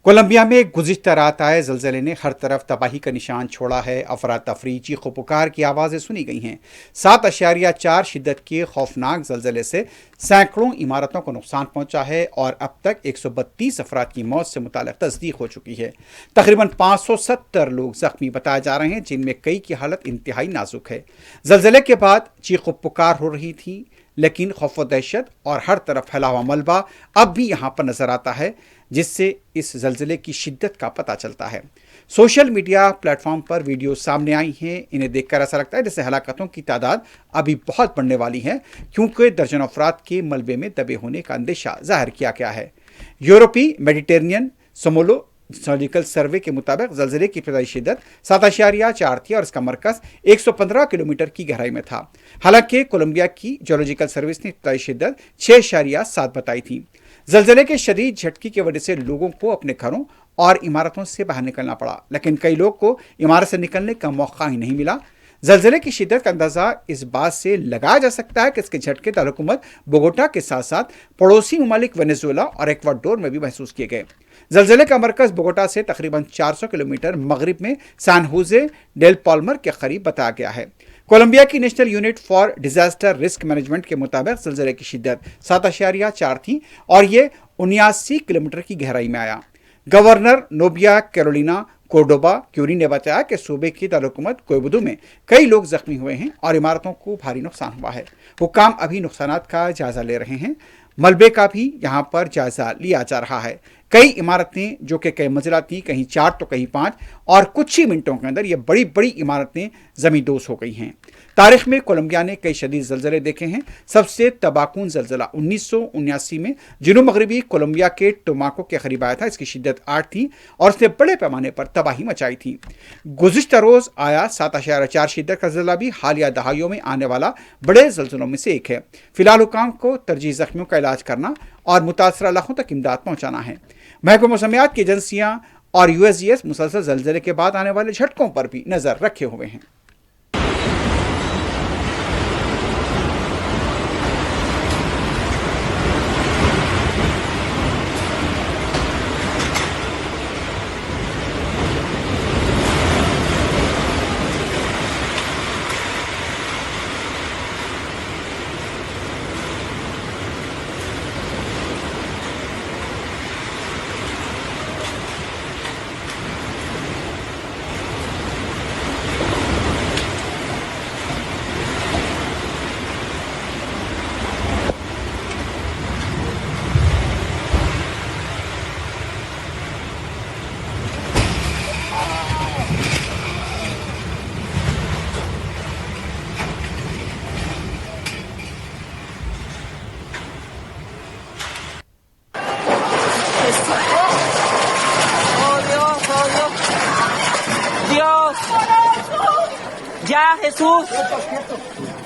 Colombia میں گزشتہ رات آئے زلزلے نے ہر طرف تباہی کا نشان چھوڑا ہے۔ افراتفری، چیخ و پکار کی آوازیں سنی گئی ہیں۔ 7.4 شدت کے خوفناک زلزلے سے سینکڑوں عمارتوں کو نقصان پہنچا ہے اور اب تک 132 افراد کی موت سے متعلق تصدیق ہو چکی ہے۔ تقریباً 570 لوگ زخمی بتائے جا رہے ہیں، جن میں کئی کی حالت انتہائی نازک ہے۔ زلزلے کے بعد چیخ و پکار ہو رہی تھی، لیکن خوف و دہشت اور ہر طرف پھیلا ہوا ملبہ اب بھی یہاں پر نظر آتا ہے، جس سے اس زلزلے کی شدت کا پتہ چلتا ہے۔ سوشل میڈیا پلیٹ فارم پر ویڈیو سامنے آئی ہیں، انہیں دیکھ کر ایسا لگتا ہے جیسے ہلاکتوں کی تعداد ابھی بہت بڑھنے والی ہے، کیونکہ درجنوں افراد کے ملبے میں دبے ہونے کا اندیشہ ظاہر کیا گیا ہے۔ یورپی میڈیٹرینین سمولو جیولوجیکل سروے کے مطابق زلزلے کی ابتدائی شدت 7.4 تھی اور اس کا مرکز 115 کلومیٹر کی گہرائی میں تھا۔ حالانکہ کولمبیا کی جیولوجیکل سروس نے ابتدائی شدت 6.7 بتائی تھی۔ زلزلے کے شدید جھٹکے کی وجہ سے لوگوں کو اپنے گھروں اور عمارتوں سے باہر نکلنا پڑا، لیکن کئی لوگ کو عمارت سے نکلنے کا موقع ہی نہیں ملا۔ زلزلے کی شدت کا اندازہ اس بات سے لگایا جا سکتا ہے کہ اس کے جھٹکے دارالحکومت بوگوٹا کے ساتھ ساتھ پڑوسی ممالک وینزویلا اور ایکواڈور میں بھی محسوس کیے گئے۔ زلزلے کا مرکز بوگوٹا سے تقریباً 400 کلومیٹر مغرب میں سان ہوزے ڈیل پالمر کے قریب بتایا گیا ہے۔ کولمبیا کی national unit for disaster risk management کے مطابق زلزلے کی شدت 7.4 تھی اور یہ 79 کلومیٹر کی گہرائی میں آیا۔ Governor Nubia Carolina Cordoba Curi نے بتایا کہ صوبے کی دارالحکومت کوئبدو میں کئی لوگ زخمی ہوئے ہیں اور عمارتوں کو بھاری نقصان ہوا ہے۔ حکام ابھی نقصانات کا جائزہ لے رہے ہیں۔ ملبے کا بھی یہاں پر جائزہ لیا جا رہا ہے۔ کئی عمارتیں جو کہ کئی منزلہ تھیں، کہیں 4 تو کہیں 5، اور کچھ ہی منٹوں کے اندر یہ بڑی بڑی عمارتیں زمین دوز ہو گئی ہیں۔ تاریخ میں کولمبیا نے کئی شدید زلزلے دیکھے ہیں۔ سب سے تباہ کن زلزلہ 1979 میں جنوب مغربی کولمبیا کے ٹوماکو کے قریب آیا تھا۔ اس کی شدت 8 تھی اور اس نے بڑے پیمانے پر تباہی مچائی تھی۔ گزشتہ روز آیا 7.4 شدت کا زلزلہ بھی حالیہ دہائیوں میں آنے والا بڑے زلزلوں میں سے ایک ہے۔ فی الحال حکام کو ترجیحی زخمیوں کا علاج کرنا اور متاثرہ علاقوں تک امداد پہنچانا ہے۔ محکمہ موسمیات کی ایجنسیاں اور USGS مسلسل زلزلے کے بعد آنے والے جھٹکوں پر بھی نظر رکھے ہوئے ہیں۔ Dios, ya Jesús.